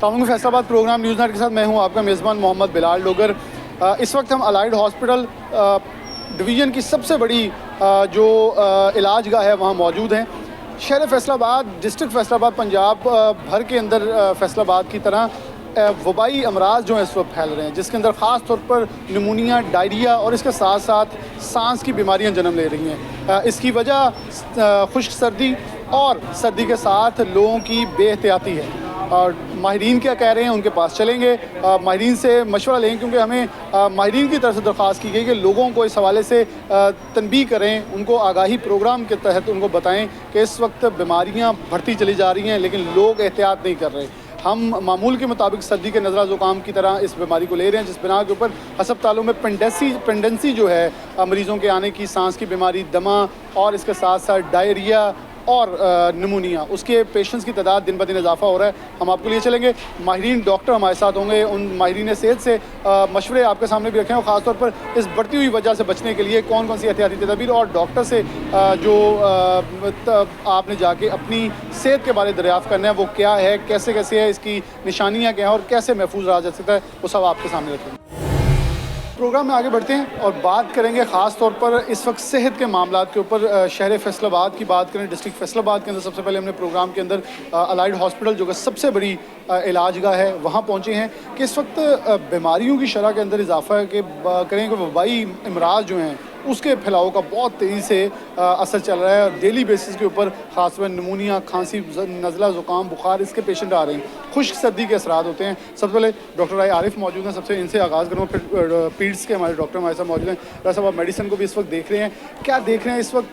Town फैसला आबाद programme news night के साथ मैं हूं आपका मेज़बान मोहम्मद बिलाल डोगर। इस वक्त हम अलाइड हॉस्पिटल डिवीज़न की सबसे बड़ी जो इलाज गाह है वहां मौजूद हैं। शहर फैसलाबाद, डिस्ट्रिक्ट फैसलाबाद, पंजाब भर के अंदर फैसलाबाद की तरह वबाई अमराज जो हैं इस वक्त फैल रहे हैं, जिसके अंदर ख़ास तौर पर निमोनिया, डायरिया और इसके साथ साथ सांस की बीमारियां जन्म ले रही हैं। इसकी वजह खुश्क सर्दी और सर्दी के साथ लोगों की बेहतियाती है। और माहिरीन क्या कह रहे हैं उनके पास चलेंगे, माहिरीन से मशवरा लेंगे, क्योंकि हमें माहिरीन की तरफ से दरख्वास्त की गई कि लोगों को इस हवाले से तनबीह करें, उनको आगाही प्रोग्राम के तहत उनको बताएं कि इस वक्त बीमारियां बढ़ती चली जा रही हैं लेकिन लोग एहतियात नहीं कर रहे। हम मामूल के मुताबिक सर्दी के नज़ला ज़ुकाम की तरह इस बीमारी को ले रहे हैं, जिस बिना के ऊपर अस्पतालों में पेंडेंसी जो है मरीज़ों के आने की, सांस की बीमारी, दमा और इसके साथ साथ डायरिया और निमोनिया, उसके पेशेंट्स की तादाद दिन ब दिन इजाफा हो रहा है। हम आपको लिए चलेंगे, माहिरीन डॉक्टर हमारे साथ होंगे, उन माहिरीन सेहत से मशवरे आपके सामने भी रखें और ख़ासतौर पर इस बढ़ती हुई वजह से बचने के लिए कौन कौन सी एहतियाती तदबीर, और डॉक्टर से जो आपने जाके अपनी सेहत के बारे दरियाफ़्त करना है वो क्या है, कैसे कैसे है, इसकी निशानियाँ क्या हैं और कैसे महफूज रहा जा सकता है, वो सब आपके सामने रखेंगे। प्रोग्राम में आगे बढ़ते हैं और बात करेंगे ख़ास तौर पर इस वक्त सेहत के मामलात के ऊपर। शहर फैसलाबाद की बात करें, डिस्ट्रिक्ट फैसलाबाद के अंदर सबसे पहले हमने प्रोग्राम के अंदर अलाइड हॉस्पिटल जो कि सबसे बड़ी इलाजगाह है वहाँ पहुँचे हैं कि इस वक्त बीमारियों की शरह के अंदर इजाफा है कि करें कि वबाई अमराज जो हैं उसके फैलाव का बहुत तेज़ी से असर चल रहा है। और डेली बेसिस के ऊपर ख़ास तौर पर निमोनिया, खांसी, नज़ला, ज़ुकाम, बुखार, इसके पेशेंट आ रहे हैं। खुश्क सर्दी के असरात होते हैं। सबसे पहले डॉक्टर आरिफ मौजूद हैं, सबसे इनसे आगाज़ करूँ, फिर पीड्स के हमारे डॉक्टर हमारे साथ मौजूद हैं। डॉक्टर साहब, आप मेडिसिन को भी इस वक्त देख रहे हैं, क्या देख रहे हैं इस वक्त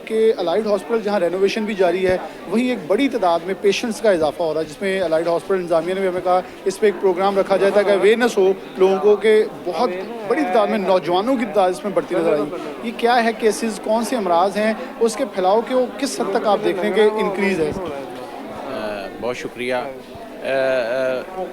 कि अलाइड हॉस्पिटल जहाँ रेनोवेशन भी जारी है वहीं एक बड़ी तादाद में पेशेंट्स का इजाफा हो रहा है, जिसमें अलाइड हॉस्पिटल इंतजामिया ने भी हमें कहा इस पर एक प्रोग्राम रखा जाए ताकि अवेयरनेस हो लोगों को, कि बहुत बड़ी तादाद में नौजवानों की तादाद इसमें बढ़ती नजर आई। ये क्या है केसेस, कौन से अमराज हैं, उसके फैलाव के वो किस हद तक आप देख रहे हैं कि इंक्रीज़ है? बहुत शुक्रिया।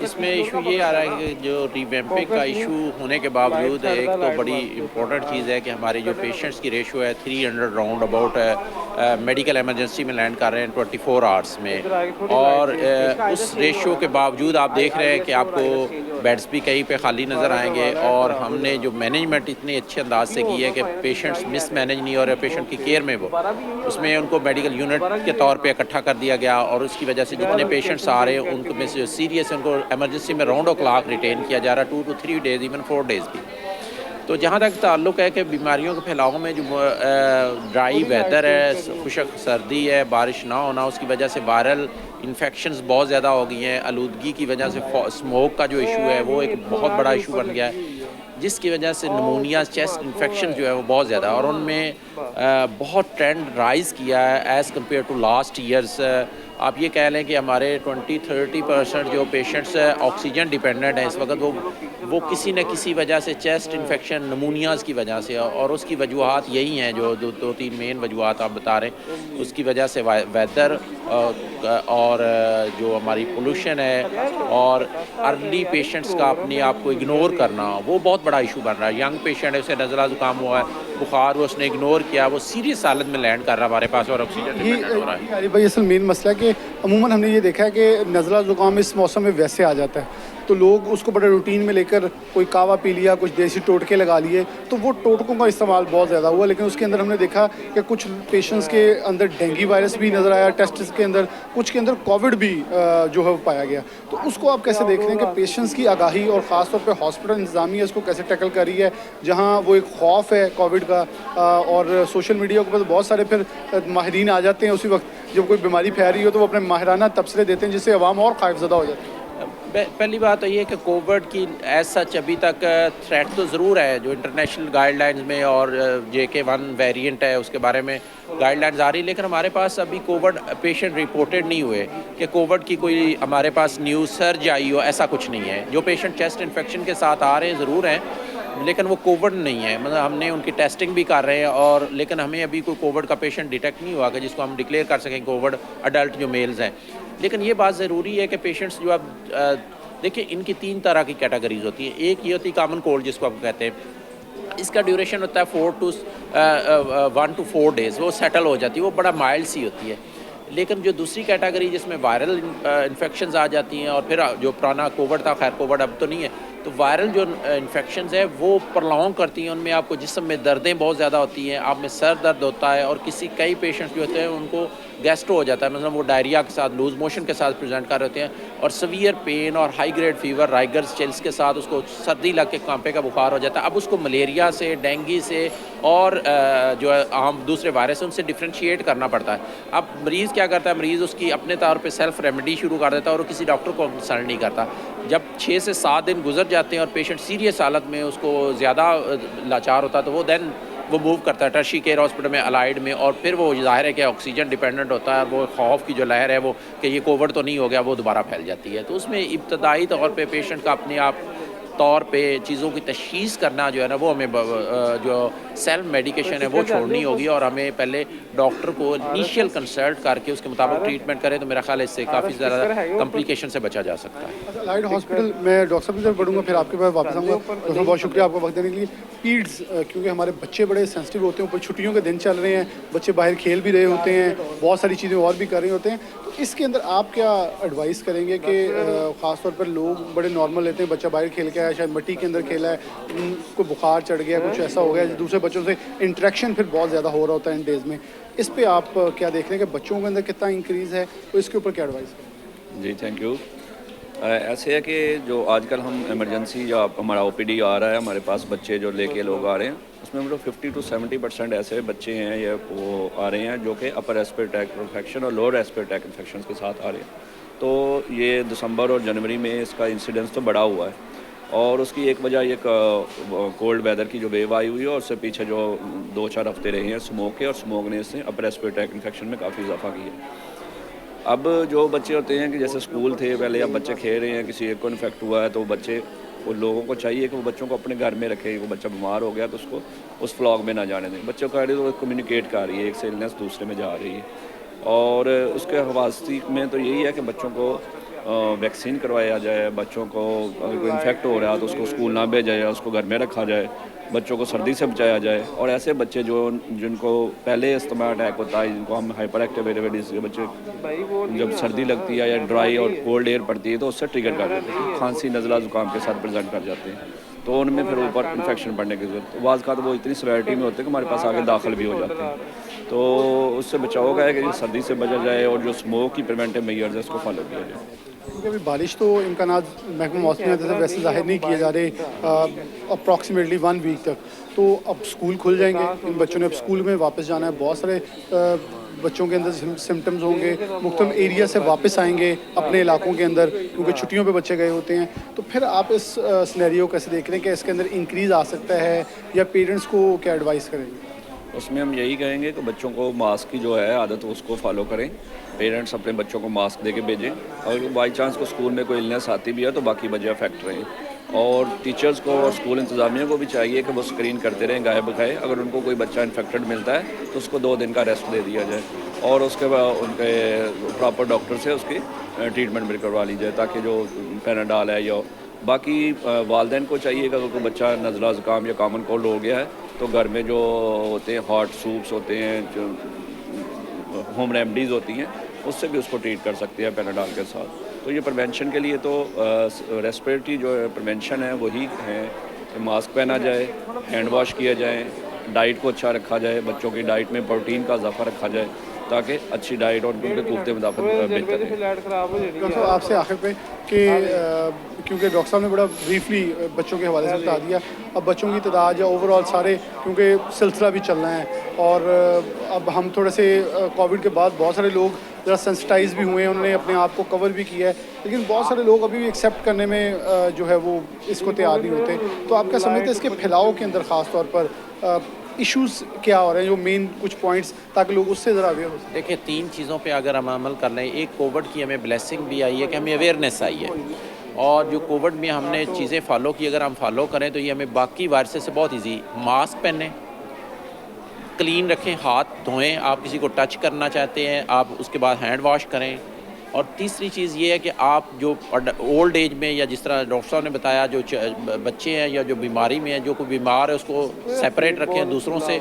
इसमें इशू ये आ रहा है कि जो रिवैम्पिंग का इशू होने के बावजूद एक तो बड़ी इम्पोर्टेंट चीज़ है कि हमारे जो पेशेंट्स की रेशो है 300 राउंड अबाउट मेडिकल एमरजेंसी में लैंड कर रहे हैं 24 आवर्स में, और उस रेशो के बावजूद आप देख रहे हैं कि आपको बेड्स भी कहीं पे खाली नज़र आएंगे। और हमने जो मैनेजमेंट इतने अच्छे अंदाज से की है कि पेशेंट्स मिस मैनेज नहीं हो रहे, पेशेंट की केयर में वो उसमें उनको मेडिकल यूनिट के तौर पे इकट्ठा कर दिया गया, और उसकी वजह से जितने पेशेंट्स आ रहे हैं उनको में से सीरियस उनको एमरजेंसी में राउंड ओ क्लॉक रिटेन किया जा रहा है, 2 to 3 डेज़, इवन 4 डेज़ भी। तो जहाँ तक ताल्लुक़ है कि बीमारियों के फैलाव में जो ड्राई वेदर है, खुशक सर्दी है, बारिश ना होना, उसकी वजह से वायरल इन्फेक्शंस बहुत ज़्यादा हो गई हैं। आलूदगी की वजह से स्मोक का जो इशू है वो एक बहुत बड़ा इशू बन गया है, जिसकी वजह से निमोनिया, चेस्ट इन्फेक्शन जो है वो बहुत ज़्यादा, और उनमें बहुत ट्रेंड राइज़ किया है as compared to last years. आप ये कह लें कि हमारे 20-30% जो पेशेंट्स ऑक्सीजन डिपेंडेंट हैं इस वक्त वो किसी न किसी वजह से चेस्ट इन्फेक्शन, नमूनियाज़ की वजह से, और उसकी वजूहात यही हैं जो 2-3 मेन वजूहात आप बता रहे हैं। उसकी वजह से वेदर और जो हमारी पोल्यूशन है और अर्ली पेशेंट्स का अपने आप को इग्नोर करना, वो बहुत बड़ा इशू बन रहा है। यंग पेशेंट है, उसे नज़ला ज़ुकाम हुआ है, बुखार, वो उसने इग्नोर किया, वो सीरियस हालत में लैंड कर रहा है हमारे पास और ऑक्सीजन डिपेंडेंट हो रहा है। अरे भाई, असल मेन मसला है कि अमूमन हमने ये देखा है कि नज़ला ज़ुकाम इस मौसम में वैसे आ जाता है, तो लोग उसको बड़े रूटीन में लेकर कोई कावा पी लिया, कुछ देसी टोटके लगा लिए, तो वो टोटकों का इस्तेमाल बहुत ज़्यादा हुआ। लेकिन उसके अंदर हमने देखा कि कुछ पेशेंट्स के अंदर डेंगू वायरस भी नज़र आया, टेस्ट के अंदर कुछ के अंदर कोविड भी जो है पाया गया। तो उसको आप कैसे देख रहे हैं कि पेशेंट्स की आगाही और ख़ास तौर पर हॉस्पिटल इंतज़ामिया इसको कैसे टैकल कर रही है, जहाँ वो एक खौफ है कोविड का, और सोशल मीडिया के ऊपर बहुत सारे फिर माहिरीन आ जाते हैं उसी वक्त जब कोई बीमारी फैल रही हो, तो वो अपने माहिराना तबसरे देते हैं जिससे अवाम और खौफज़दा हो जाती है। पहली बात तो ये कि कोविड की एज सच अभी तक थ्रेट तो ज़रूर है, जो इंटरनेशनल गाइडलाइंस में और JK1 वेरिएंट है उसके बारे में गाइडलाइंस आ रही, लेकिन हमारे पास अभी कोविड पेशेंट रिपोर्टेड नहीं हुए कि कोविड की कोई हमारे पास न्यू सर्ज आई हो, ऐसा कुछ नहीं है। जो पेशेंट चेस्ट इन्फेक्शन के साथ आ रहे हैं ज़रूर हैं, लेकिन वो कोविड नहीं है, मतलब हमने उनकी टेस्टिंग भी कर रहे हैं, और लेकिन हमें अभी कोई कोविड का पेशेंट डिटेक्ट नहीं हुआ कि जिसको हम डिक्लेयर कर सकें कोविड अडल्ट जो मेल्स हैं। लेकिन ये बात ज़रूरी है कि पेशेंट्स जो आप देखिए, इनकी 3 तरह की कैटेगरीज होती हैं। एक ये होती है कॉमन कोल्ड जिसको आप कहते हैं, इसका ड्यूरेशन होता है 1 to 4 डेज़, वो सेटल हो जाती है, वो बड़ा माइल्ड सी होती है। لیکن جو دوسری کیٹیگری جس میں وائرل انفیکشنز آ جاتی ہیں، اور پھر جو پرانا کووڈ تھا، خیر کووڈ اب تو نہیں ہے، تو وائرل جو انفیکشنز ہیں وہ پرلونگ کرتی ہیں، ان میں آپ کو جسم میں دردیں بہت زیادہ ہوتی ہیں، آپ میں سر درد ہوتا ہے، اور کئی پیشنٹس جو ہوتے ہیں ان کو گیسٹرو ہو جاتا ہے، مثلا وہ ڈائریا کے ساتھ، لوز موشن کے ساتھ پریزنٹ کر رہے ہوتے ہیں، اور سیویئر پین اور ہائی گریڈ فیور، رائگرز چلس کے ساتھ اس کو سردی لگ کے کانپے کا بخار ہو جاتا ہے۔ اب اس کو ملیریا سے، ڈینگی سے اور جو ہے عام دوسرے وائرس ہیں ان سے ڈفرینشیٹ کرنا پڑتا ہے۔ اب مریض کیا کرتا ہے، مریض اس کی اپنے طور پہ سیلف ریمیڈی شروع کر دیتا ہے اور وہ کسی ڈاکٹر کو کنسلٹ نہیں کرتا۔ جب 6 سے 7 دن گزر جاتے ہیں اور پیشنٹ سیریس حالت میں اس کو زیادہ لاچار ہوتا ہے، تو وہ موو کرتا ہے ٹرشی کیئر ہاسپٹل میں، الائڈ میں، اور پھر وہ ظاہر ہے کہ آکسیجن ڈیپینڈنٹ ہوتا ہے، وہ خوف کی جو لہر ہے وہ کہ یہ کووڈ تو نہیں ہو گیا، وہ دوبارہ پھیل جاتی ہے۔ تو اس میں ابتدائی طور پہ پیشنٹ کا اپنے آپ طور پہ چیزوں کی تشخیص کرنا جو ہے نا، وہ ہمیں جو سیلف میڈیکیشن ہے وہ چھوڑنی ہوگی، اور ہمیں پہلے ڈاکٹر کو انیشیل کنسلٹ کر کے اس کے مطابق ٹریٹمنٹ کریں، تو میرا خیال ہے اس سے کافی زیادہ کمپلیکیشن سے بچا جا سکتا ہے۔ الائڈ ہاسپٹل میں ڈاکٹر صاحب کی طرف بڑھوں گا، پھر آپ کے پاس واپس آؤں گا۔ ڈاکٹر صاحب بہت شکریہ آپ کا وقت دینے کے لیے۔ پیڈز کیونکہ ہمارے بچے بڑے سینسٹیو ہوتے ہیں، اوپر چھٹیوں کے دن چل رہے ہیں، بچے باہر کھیل بھی رہے ہوتے ہیں، بہت ساری چیزیں اور بھی کر رہے ہوتے ہیں، تو اس کے اندر آپ کیا ایڈوائس کریں گے کہ خاص طور پر لوگ بڑے نارمل لیتے ہیں، بچہ باہر کھیل کے آیا، شاید مٹی کے اندر کھیلا ہے، ان کو بخار چڑھ گیا، کچھ ایسا ہو گیا، دوسرے بچوں سے انٹریکشن پھر بہت زیادہ ہو رہا ہوتا ہے ان ڈیز میں، اس پہ آپ کیا دیکھ رہے ہیں کہ بچوں کے اندر کتنا انکریز ہے، تو اس کے اوپر کیا ایڈوائس کریں؟ جی تھینک یو۔ ایسے ہے کہ جو آج کل ہم ایمرجنسی یا ہمارا او پی ڈی آ رہا ہے، ہمارے پاس بچے جو لے کے لوگ آ رہے ہیں، اس میں 50 to 70% ایسے بچے ہیں یا وہ آ رہے ہیں جو کہ اپر ریسپیریٹری ٹریکٹ انفیکشن اور لوور ریسپیریٹری ٹریکٹ انفیکشن کے ساتھ آ رہے ہیں۔ تو یہ دسمبر اور جنوری میں اس کا انسیڈنس تو بڑا ہوا ہے، اور اس کی ایک وجہ یہ کولڈ ویدر کی جو ویو آئی ہوئی ہے، اور اس سے پیچھے جو 2-4 ہفتے رہے ہیں اسموک کے، اور اسموک نے اس سے اپر ریسپیریٹری ٹریکٹ انفیکشن میں کافی اضافہ کیا ہے۔ اب جو بچے ہوتے ہیں کہ جیسے اسکول تھے پہلے، اب بچے کھیل رہے ہیں، کسی ایک کو انفیکٹ ہوا ہے، تو وہ لوگوں کو چاہیے کہ وہ بچوں کو اپنے گھر میں رکھیں۔ وہ بچہ بیمار ہو گیا تو اس کو اس فلاگ میں نہ جانے دیں۔ بچوں کا تو کمیونیکیٹ کر رہی ہے، ایک سے النس دوسرے میں جا رہی ہے، اور اس کے حواستی میں تو یہی ہے کہ بچوں کو ویکسین کروایا جائے، بچوں کو اگر کوئی انفیکٹ ہو رہا ہے تو اس کو اسکول نہ بھیجا جائے، اس کو گھر میں رکھا جائے، بچوں کو سردی سے بچایا جائے۔ اور ایسے بچے جن کو پہلے استھما اٹیک ہوتا ہے، جن کو ہم ہائپر ایکٹیو ایریڈیز کے بچے، جب سردی لگتی ہے یا ڈرائی اور کولڈ ایئر پڑتی ہے تو اس سے ٹریگر کر دیتے ہیں، کھانسی نزلہ زکام کے ساتھ پریزنٹ کر جاتے ہیں، تو ان میں پھر اوپر انفیکشن پڑنے کی ضرورت، بعض کا تو وہ اتنی سیویرٹی میں ہوتے ہیں کہ ہمارے پاس آگے داخل بھی ہو جاتے ہیں۔ تو اس سے بچاؤ گا ہے کہ سردی سے بچا جائے، اور جو اسموک کی پریونٹیو میئرز ہے اس کو فالو کیا جائے۔ کیونکہ ابھی بارش تو امکانات محکمہ موسمیات کی طرف ویسے ظاہر نہیں کیے جا رہے اپروکسیمیٹلی 1 ویک تک، تو اب اسکول کھل جائیں گے، ان بچوں نے اب اسکول میں واپس جانا ہے، بہت سارے بچوں کے اندر سمٹمز ہوں گے، مختلف ایریا سے واپس آئیں گے اپنے علاقوں کے اندر، کیونکہ چھٹیوں پہ بچے گئے ہوتے ہیں، تو پھر آپ اس سینیریو کیسے دیکھ رہے ہیں کہ اس کے اندر انکریز آ سکتا ہے، یا پیرنٹس کو کیا ایڈوائس کریں گے؟ اس میں ہم یہی کہیں گے کہ بچوں کو ماسک کی جو ہے عادت اس کو فالو کریں، پیرنٹس اپنے بچوں کو ماسک دے کے بھیجیں، اور بائی چانس کو اسکول میں کوئی النس آتی بھی ہے تو باقی بچے افیکٹ رہیں، اور ٹیچرز کو اور اسکول انتظامیہ کو بھی چاہیے کہ وہ اسکرین کرتے رہیں گائے بغائے، اگر ان کو کوئی بچہ انفیکٹڈ ملتا ہے تو اس کو 2 دن کا ریسٹ دے دیا جائے، اور اس کے بعد ان کے پراپر ڈاکٹر سے اس کی ٹریٹمنٹ بھی کروا لی جائے، تاکہ جو پیناڈال ہے یا باقی والدین کو چاہیے کہ اگر کوئی بچہ نزلہ زکام یا کامن کولڈ ہو گیا ہے تو گھر میں جو ہوتے ہیں ہاٹ سوپس ہوتے ہیں، جو ہوم ریمیڈیز ہوتی ہیں، اس سے بھی اس کو ٹریٹ کر سکتے ہیں پیناڈال کے ساتھ۔ تو یہ پریونشن کے لیے تو ریسپریٹری جو پریونشن ہے وہی ہے کہ ماسک پہنا جائے، ہینڈ واش کیا جائے، ڈائٹ کو اچھا رکھا جائے، بچوں کی ڈائٹ میں پروٹین کا اضافہ رکھا جائے تاکہ اچھی ڈائٹ اور ان کے قوت مدافعت بہتر رہے۔ ڈاکٹر صاحب آپ سے آخر پہ کہ کیونکہ ڈاکٹر صاحب نے بڑا بریفلی بچوں کے حوالے سے بتا دیا، اب بچوں کی تعداد یا اوور آل سارے، کیونکہ سلسلہ بھی چلنا ہے، اور اب ہم تھوڑے سے کووڈ کے بعد بہت سارے لوگ ذرا سینسٹائز بھی ہوئے ہیں، انہوں نے اپنے آپ کو کور بھی کیا ہے، لیکن بہت سارے لوگ ابھی بھی ایکسیپٹ کرنے میں جو ہے وہ اس کو تیار نہیں ہوتے، تو آپ کیا سمجھتے ہیں اس کے پھیلاؤ کے اندر خاص طور پر ایشوز کیا ہو رہے ہیں، جو مین کچھ پوائنٹس، تاکہ لوگ اس سے ذرا اویئر ہو سکیں؟ دیکھیں 3 چیزوں پہ اگر ہم عمل کر لیں، ایک کووڈ کی ہمیں بلیسنگ بھی آئی ہے کہ ہمیں اویئرنیس آئی ہے، اور جو کووڈ میں ہم نے چیزیں فالو کی، اگر ہم فالو کریں تو یہ ہمیں باقی وائرسز سے بہت ایزی، ماسک پہنیں، کلین رکھیں، ہاتھ دھوئیں، آپ کسی کو ٹچ کرنا چاہتے ہیں آپ اس کے بعد ہینڈ واش کریں، اور تیسری چیز یہ ہے کہ آپ جو اولڈ ایج میں یا جس طرح ڈاکٹر صاحب نے بتایا جو بچے ہیں یا جو بیماری میں ہیں، جو کوئی بیمار ہے اس کو سیپریٹ رکھیں دوسروں سے،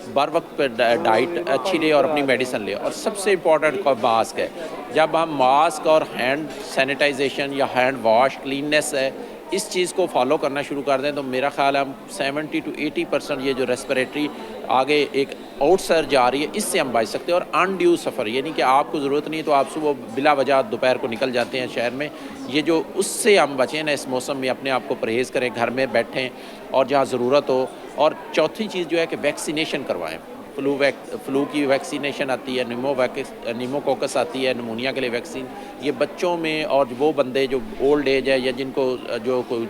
बर वक्त पे डाइट अच्छी ले और अपनी मेडिसिन ले। और सबसे इम्पॉर्टेंट मास्क है, जब हम मास्क और हैंड सैनिटाइजेशन या हैंड वॉश क्लीननेस है इस चीज़ को फॉलो करना शुरू कर दें तो मेरा ख्याल है हम 70 to 80% ये जो रेस्पिरेटरी आगे एक आउटसर्ज आ रही है इससे हम बच सकते हैं। और अनड्यू सफ़र, यानी कि आपको ज़रूरत नहीं तो आप सुबह बिला वजह दोपहर को निकल जाते हैं शहर में, ये जो उससे हम बचें ना इस मौसम में, अपने आप को परहेज़ करें, घर में बैठें और जहाँ ज़रूरत हो। और चौथी चीज़ जो है कि वैक्सीनेशन करवाएं। फ्लू की वैक्सीनेशन आती है, निमोकोकस आती है, निमोनिया के लिए वैक्सीन, ये बच्चों में और वो बंदे जो ओल्ड एज है या जिनको जो कोई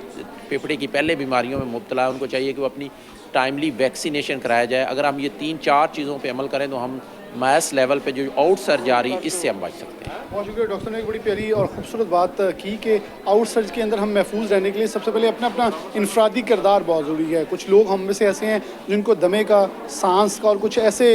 फेफड़े की पहले बीमारियों में मुब्तला है उनको चाहिए कि वो अपनी टाइमली वैक्सीनेशन कराया जाए। अगर हम ये 3-4 चीज़ों पे अमल करें तो हम मैस लेवल पे जो आउटसर्ज आ रही है इससे हम बच सकते हैं। बहुत शुक्रिया डॉक्टर ने एक बड़ी प्यारी और ख़ूबसूरत बात की कि आउटसर्ज के अंदर हम महफूज रहने के लिए सबसे पहले अपना अपना इनफरादी किरदार बहुत ज़रूरी है। कुछ लोग हम में से ऐसे हैं जिनको दमे का, सांस का और कुछ ऐसे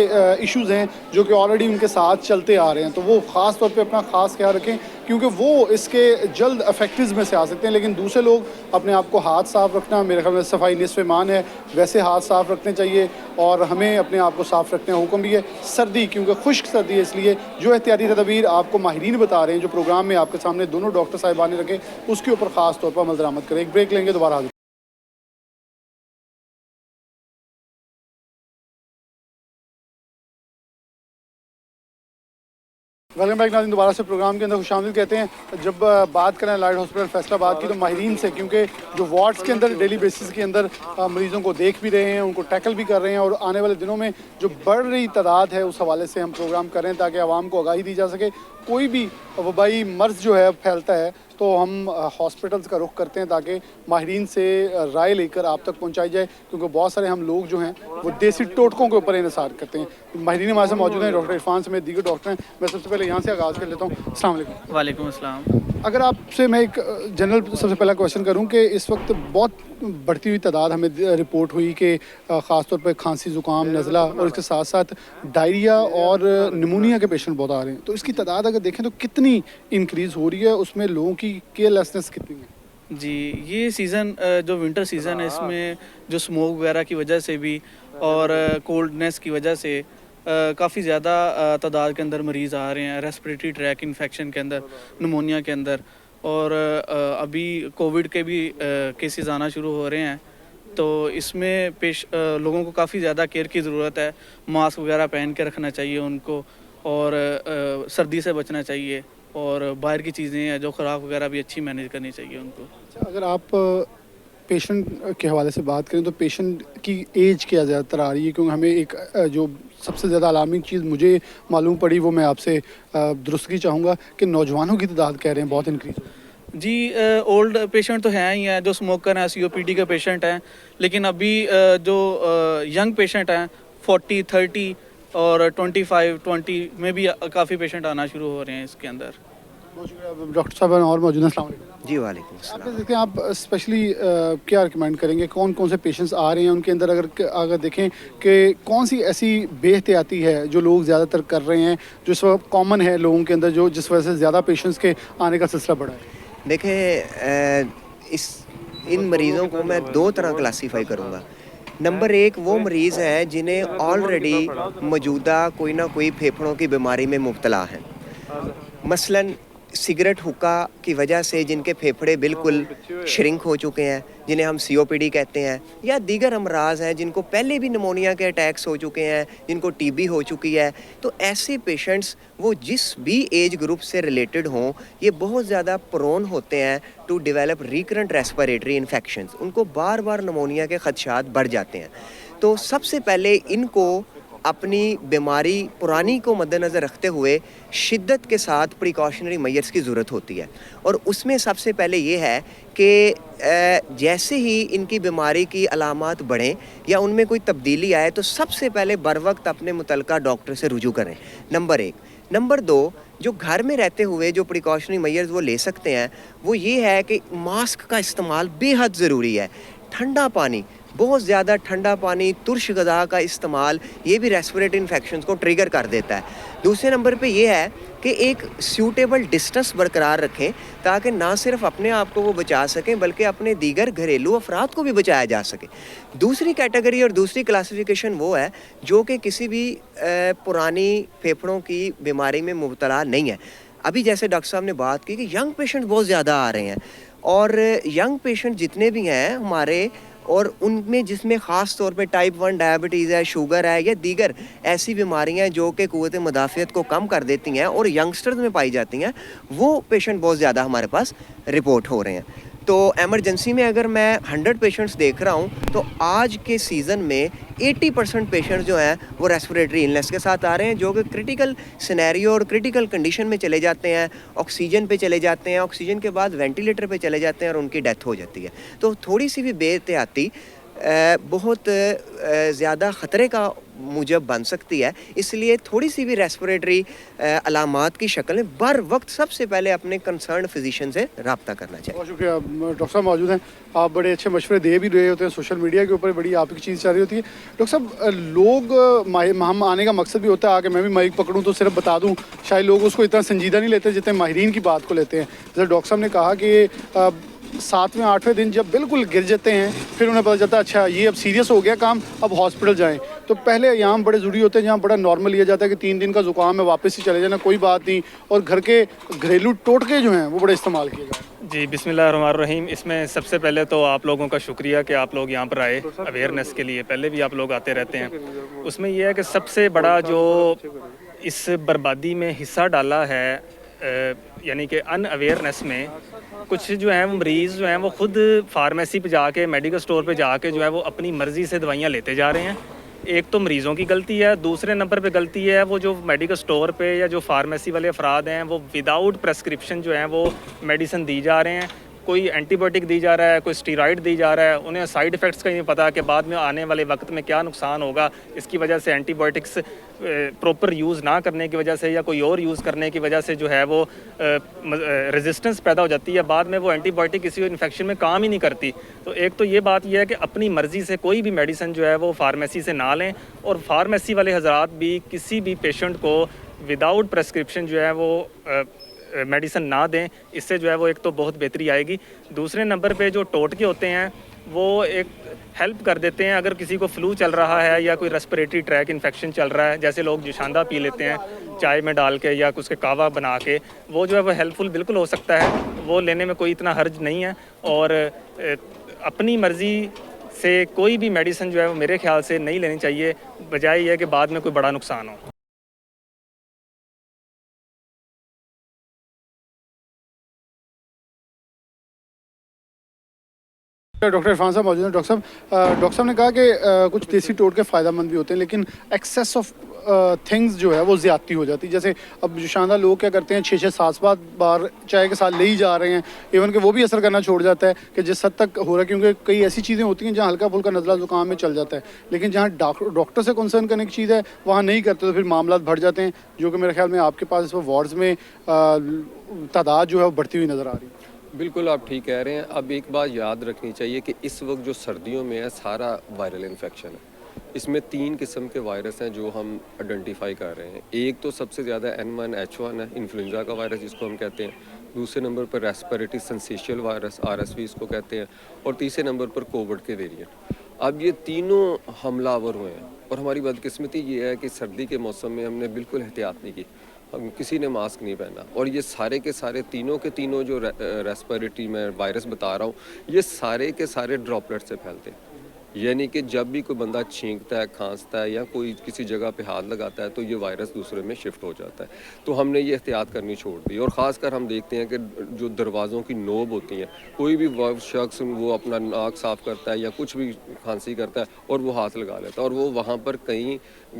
इश्यूज़ हैं जो कि ऑलरेडी उनके साथ चलते आ रहे हैं, तो वो ख़ास तौर पे अपना ख़ास ख्याल रखें क्योंकि वो इसके जल्द अफेक्टिव में से आ सकते हैं। लेकिन दूसरे लोग अपने आप को हाथ साफ़ रखना, मेरे ख्याल में सफाई निस्फ़ ईमान है, वैसे हाथ साफ़ रखने चाहिए और हमें अपने आप को साफ़ रखने का हुक्म भी है। सर्दी, क्योंकि खुश्क सर्दी है, इसलिए जो एहतियाती तदबीर आपको माहिरीन बता रहे हैं, जो प्रोग्राम में आपके सामने दोनों डॉक्टर साहिबान ने रखे, उसके ऊपर ख़ास तौर पर अमल दरामद करें। एक ब्रेक लेंगे, दोबारा हाजिर। वेलकम बैक नाज़रीन, दोबारा से प्रोग्राम के अंदर खुशामदीद कहते हैं। जब बात करें अलाइड हॉस्पिटल फैसलाबाद की तो माहिरीन से, क्योंकि जो वार्ड्स के अंदर डेली बेसिस के अंदर मरीज़ों को देख भी रहे हैं, उनको टैकल भी कर रहे हैं और आने वाले दिनों में जो बढ़ रही तादाद है उस हवाले से हम प्रोग्राम करें ताकि आवाम को आगाही दी जा सके। कोई भी वबाई मर्ज़ जो है फैलता है तो हम हॉस्पिटल्स का रुख करते हैं ताकि माहिरीन से राय लेकर आप तक पहुंचाई जाए, क्योंकि बहुत सारे हम लोग जो हैं वो देसी टोटकों के ऊपर इन्हिसार करते हैं। माहिरीन हमारे साथ मौजूद हैं, डॉक्टर इरफान समेत दीगर डॉक्टर हैं। मैं सबसे पहले यहाँ से आगाज़ कर लेता हूँ। अस्सलाम वालेकुम। वालेकुम अस्सलाम। अगर आपसे मैं एक जनरल सबसे पहला क्वेश्चन करूं कि इस वक्त बहुत बढ़ती हुई तादाद हमें रिपोर्ट हुई कि ख़ास तौर पर खांसी, ज़ुकाम, नज़ला और इसके साथ साथ डायरिया और निमोनिया के पेशेंट बहुत आ रहे हैं, तो इसकी तादाद अगर देखें तो कितनी इंक्रीज़ हो रही है, उसमें लोगों की केयरलेसनेस कितनी है? जी, ये सीज़न जो विंटर सीज़न है इसमें जो स्मोक वगैरह की वजह से भी और कोल्डनेस की वजह से काफ़ी ज़्यादा तादाद के अंदर मरीज़ आ रहे हैं रेस्पिरेटरी ट्रैक इन्फेक्शन के अंदर, निमोनिया के अंदर। और अभी कोविड के भी केसेस आना शुरू हो रहे हैं, तो इसमें लोगों को काफ़ी ज़्यादा केयर की ज़रूरत है। मास्क वगैरह पहन के रखना चाहिए उनको और सर्दी से बचना चाहिए और बाहर की चीज़ें हैं जो खुराक वगैरह भी अच्छी मैनेज करनी चाहिए उनको। अगर आप पेशेंट के हवाले से बात करें तो पेशेंट की एज क्या ज़्यादातर आ रही है? क्योंकि हमें एक जो सबसे ज़्यादा अलार्मिंग चीज़ मुझे मालूम पड़ी वो मैं आपसे दुरुस्तगी चाहूँगा कि नौजवानों की तादाद कह रहे हैं बहुत इंक्रीज़ हो। जी, ओल्ड पेशेंट तो हैं ही हैं, जो स्मोकर हैं, COPD के पेशेंट हैं, लेकिन अभी जो यंग पेशेंट हैं 40, 30 और 25, 20 में भी काफ़ी पेशेंट आना शुरू हो रहे हैं इसके अंदर। बहुत शुक्रिया। डॉक्टर साहब और मौजूद हैं, अस्सलाम वालेकुम। जी वालेकुम आप अस्सलाम। देखते हैं, आप स्पेशली क्या रिकमेंड करेंगे, कौन कौन से पेशेंट्स आ रहे हैं उनके अंदर, अगर देखें कि कौन सी ऐसी बेहतियाती है जो लोग ज़्यादातर कर रहे हैं, जो इस वक्त कॉमन है लोगों के अंदर, जो जिस वजह से ज़्यादा पेशेंट्स के आने का सिलसिला बढ़ा है? देखें, इन मरीज़ों को मैं दो तरह क्लासीफाई करूँगा। नंबर एक वो मरीज़ हैं जिन्हें ऑलरेडी मौजूदा कोई ना कोई फेफड़ों की बीमारी में मुब्तला हैं, मसलन सिगरेट हुक्का की वजह से जिनके फेफड़े बिल्कुल श्रिंक हो चुके हैं, जिन्हें हम COPD कहते हैं, या दीगर अमराज हैं जिनको पहले भी निमोनिया के अटैक्स हो चुके हैं, जिनको TB हो चुकी है। तो ऐसे पेशेंट्स वो जिस भी एज ग्रुप से रिलेटेड हों, ये बहुत ज़्यादा प्रोन होते हैं to develop recurrent respiratory infections. उनको बार बार निमोनिया के खदशात बढ़ जाते हैं। तो सबसे पहले इनको अपनी बीमारी पुरानी को मद्देनज़र रखते हुए शिद्दत के साथ प्रिकॉशनरी मेजर्स की ज़रूरत होती है। और उसमें सबसे पहले ये है कि जैसे ही इनकी बीमारी की अलामात बढ़ें या उनमें कोई तब्दीली आए तो सबसे पहले बर वक्त अपने मुतल्लिका डॉक्टर से रुजू करें, नंबर एक। नंबर दो, जो घर में रहते हुए जो प्रिकॉशनरी मेजर्स वो ले सकते हैं वो ये है कि मास्क का इस्तेमाल बेहद ज़रूरी है। ठंडा पानी, بہت زیادہ ٹھنڈا پانی، ترش غذا کا استعمال، یہ بھی ریسپریٹری انفیکشنز کو ٹریگر کر دیتا ہے. دوسرے نمبر پہ یہ ہے کہ ایک سیوٹیبل ڈسٹنس برقرار رکھیں تاکہ نہ صرف اپنے آپ کو وہ بچا سکیں بلکہ اپنے دیگر گھریلو افراد کو بھی بچایا جا سکے. دوسری کیٹیگری اور دوسری کلاسیفیکیشن وہ ہے جو کہ کسی بھی پرانی پھیپھڑوں کی بیماری میں مبتلا نہیں ہے. ابھی جیسے ڈاکٹر صاحب نے بات کی کہ ینگ پیشنٹ بہت زیادہ آ رہے ہیں، اور ینگ پیشنٹ جتنے بھی ہیں ہمارے، اور ان میں جس میں خاص طور پہ ٹائپ 1 ڈائبٹیز ہے، شوگر ہے، یا دیگر ایسی بیماریاں جو کہ قوت مدافعت کو کم کر دیتی ہیں اور ینگسٹرز میں پائی جاتی ہیں، وہ پیشنٹ بہت زیادہ ہمارے پاس رپورٹ ہو رہے ہیں. تو ایمرجنسی میں اگر میں 100 پیشنٹس دیکھ رہا ہوں تو آج کے سیزن میں 80% پیشنٹس جو ہیں وہ ریسپریٹری النس کے ساتھ آ رہے ہیں، جو کہ کرٹیکل سینیریو اور کرٹیکل کنڈیشن میں چلے جاتے ہیں، آکسیجن پہ چلے جاتے ہیں، آکسیجن کے بعد وینٹیلیٹر پہ چلے جاتے ہیں اور ان کی ڈیتھ ہو جاتی ہے. تو تھوڑی سی بھی بے احتیاطی بہت زیادہ خطرے کا موجب بن سکتی ہے. اس لیے تھوڑی سی بھی ریسپریٹری علامات کی شکل میں بر وقت سب سے پہلے اپنے کنسرن فزیشین سے رابطہ کرنا چاہیے. بہت شکریہ. ڈاکٹر صاحب موجود ہیں، آپ بڑے اچھے مشورے دے بھی رہے ہوتے ہیں، سوشل میڈیا کے اوپر بڑی آپ کی چیز چل رہی ہوتی ہے. ڈاکٹر صاحب لوگ ہم آنے کا مقصد بھی ہوتا ہے آگے میں بھی مائک پکڑوں تو صرف بتا دوں، شاید لوگ اس کو اتنا سنجیدہ نہیں لیتے جتنے ماہرین کی بات کو لیتے ہیں. جیسے ڈاکٹر صاحب نے کہا کہ 7ویں 8ویں دن جب بالکل گر جاتے ہیں پھر انہیں پتہ چلتا ہے اچھا یہ اب سیریس ہو گیا کام، اب ہاسپٹل جائیں. تو پہلے ایام بڑے ضروری ہوتے ہیں جہاں بڑا نارمل لیا جاتا ہے کہ 3 دن کا زکام ہے واپس ہی چلے جانا کوئی بات نہیں، اور گھر کے گھریلو ٹوٹکے جو ہیں وہ بڑے استعمال کیے جائیں. جی بسم اللہ الرحمن الرحیم. اس میں سب سے پہلے تو آپ لوگوں کا شکریہ کہ آپ لوگ یہاں پر آئے اویئرنیس کے لیے. پہلے بھی آپ لوگ آتے رہتے ہیں. اس میں یہ ہے کہ سب سے بڑا جو اس بربادی میں حصہ ڈالا ہے یعنی کہ ان اویئرنیس میں، کچھ جو ہیں وہ مریض جو ہیں وہ خود فارمیسی پہ جا کے، میڈیکل سٹور پہ جا کے جو ہے وہ اپنی مرضی سے دوائیاں لیتے جا رہے ہیں. ایک تو مریضوں کی غلطی ہے، دوسرے نمبر پہ غلطی ہے وہ جو میڈیکل سٹور پہ یا جو فارمیسی والے افراد ہیں وہ وداؤٹ پریسکرپشن جو ہیں وہ میڈیسن دی جا رہے ہیں. کوئی اینٹی بایوٹک دی جا رہا ہے، کوئی اسٹیرائڈ دی جا رہا ہے، انہیں سائیڈ ایفیکٹس کا نہیں پتہ کہ بعد میں آنے والے وقت میں کیا نقصان ہوگا. اس کی وجہ سے اینٹی بایوٹکس پراپر یوز نہ کرنے کی وجہ سے یا کوئی اور یوز کرنے کی وجہ سے جو ہے وہ ریزسٹنس پیدا ہو جاتی ہے. بعد میں وہ اینٹی بایوٹک کسی انفیکشن میں کام ہی نہیں کرتی. تو ایک تو یہ بات یہ ہے کہ اپنی مرضی سے کوئی بھی میڈیسن جو ہے وہ فارمیسی سے نہ لیں، اور فارمیسی والے حضرات بھی کسی بھی پیشنٹ کو وداؤٹ پریسکرپشن جو ہے وہ میڈیسن نہ دیں. اس سے جو ہے وہ ایک تو بہت بہتری آئے گی. دوسرے نمبر پہ جو ٹوٹکے ہوتے ہیں وہ ایک ہیلپ کر دیتے ہیں. اگر کسی کو فلو چل رہا ہے یا کوئی ریسپریٹری ٹریک انفیکشن چل رہا ہے، جیسے لوگ جوشاندہ پی لیتے ہیں چائے میں ڈال کے یا اس کے کہوہ بنا کے، وہ جو ہے وہ ہیلپ فل بالکل ہو سکتا ہے. وہ لینے میں کوئی اتنا حرج نہیں ہے. اور اپنی مرضی سے کوئی بھی میڈیسن جو ہے وہ میرے خیال سے نہیں لینی چاہیے، بجائے یہ کہ بعد میں کوئی بڑا نقصان ہو. ڈاکٹر عرفان صاحب موجود ہیں. ڈاکٹر صاحب نے کہا کہ کچھ دیسی ٹوٹکے فائدہ مند بھی ہوتے ہیں، لیکن ایکسیس آف تھنگز جو ہے وہ زیادتی ہو جاتی ہے. جیسے اب جو شاندار لوگ کیا کرتے ہیں 6-7 بار چائے کے ساتھ لے ہی جا رہے ہیں، ایون کہ وہ بھی اثر کرنا چھوڑ جاتا ہے کہ جس حد تک ہو رہا ہے. کیونکہ کئی ایسی چیزیں ہوتی ہیں جہاں ہلکا پھلکا نزلہ زکام میں چل جاتا ہے، لیکن جہاں ڈاکٹر سے کنسرن کرنے کی چیز ہے وہاں نہیں کرتے تو پھر معاملات بڑھ جاتے ہیں، جو کہ میرے خیال میں آپ کے پاس اس وقت وارڈز میں تعداد جو ہے وہ بڑھتی ہوئی نظر آ رہی ہے. بالکل آپ ٹھیک کہہ رہے ہیں. اب ایک بات یاد رکھنی چاہیے کہ اس وقت جو سردیوں میں ہے سارا وائرل انفیکشن ہے. اس میں 3 قسم کے وائرس ہیں جو ہم آئیڈینٹیفائی کر رہے ہیں. ایک تو سب سے زیادہ N1H1 ہے، انفلوئنزا کا وائرس جس کو ہم کہتے ہیں. دوسرے نمبر پر ریسپریٹری سنسیشل وائرس RSV اس کو کہتے ہیں. اور تیسرے نمبر پر کووڈ کے ویریئنٹ. اب یہ تینوں حملہ آور ہوئے ہیں، اور ہماری بدقسمتی یہ ہے کہ سردی کے موسم میں ہم نے بالکل احتیاط نہیں کی. کسی نے ماسک نہیں پہنا، اور یہ سارے کے سارے تینوں کے تینوں جو ریسپریٹری میں وائرس بتا رہا ہوں یہ سارے کے سارے ڈراپلیٹ سے پھیلتے ہیں. یعنی کہ جب بھی کوئی بندہ چھینکتا ہے، کھانستا ہے یا کوئی کسی جگہ پہ ہاتھ لگاتا ہے تو یہ وائرس دوسرے میں شفٹ ہو جاتا ہے. تو ہم نے یہ احتیاط کرنی چھوڑ دی. اور خاص کر ہم دیکھتے ہیں کہ جو دروازوں کی نوب ہوتی ہیں، کوئی بھی شخص وہ اپنا ناک صاف کرتا ہے یا کچھ بھی کھانسی کرتا ہے اور وہ ہاتھ لگا لیتا ہے، اور وہ وہاں پر کئی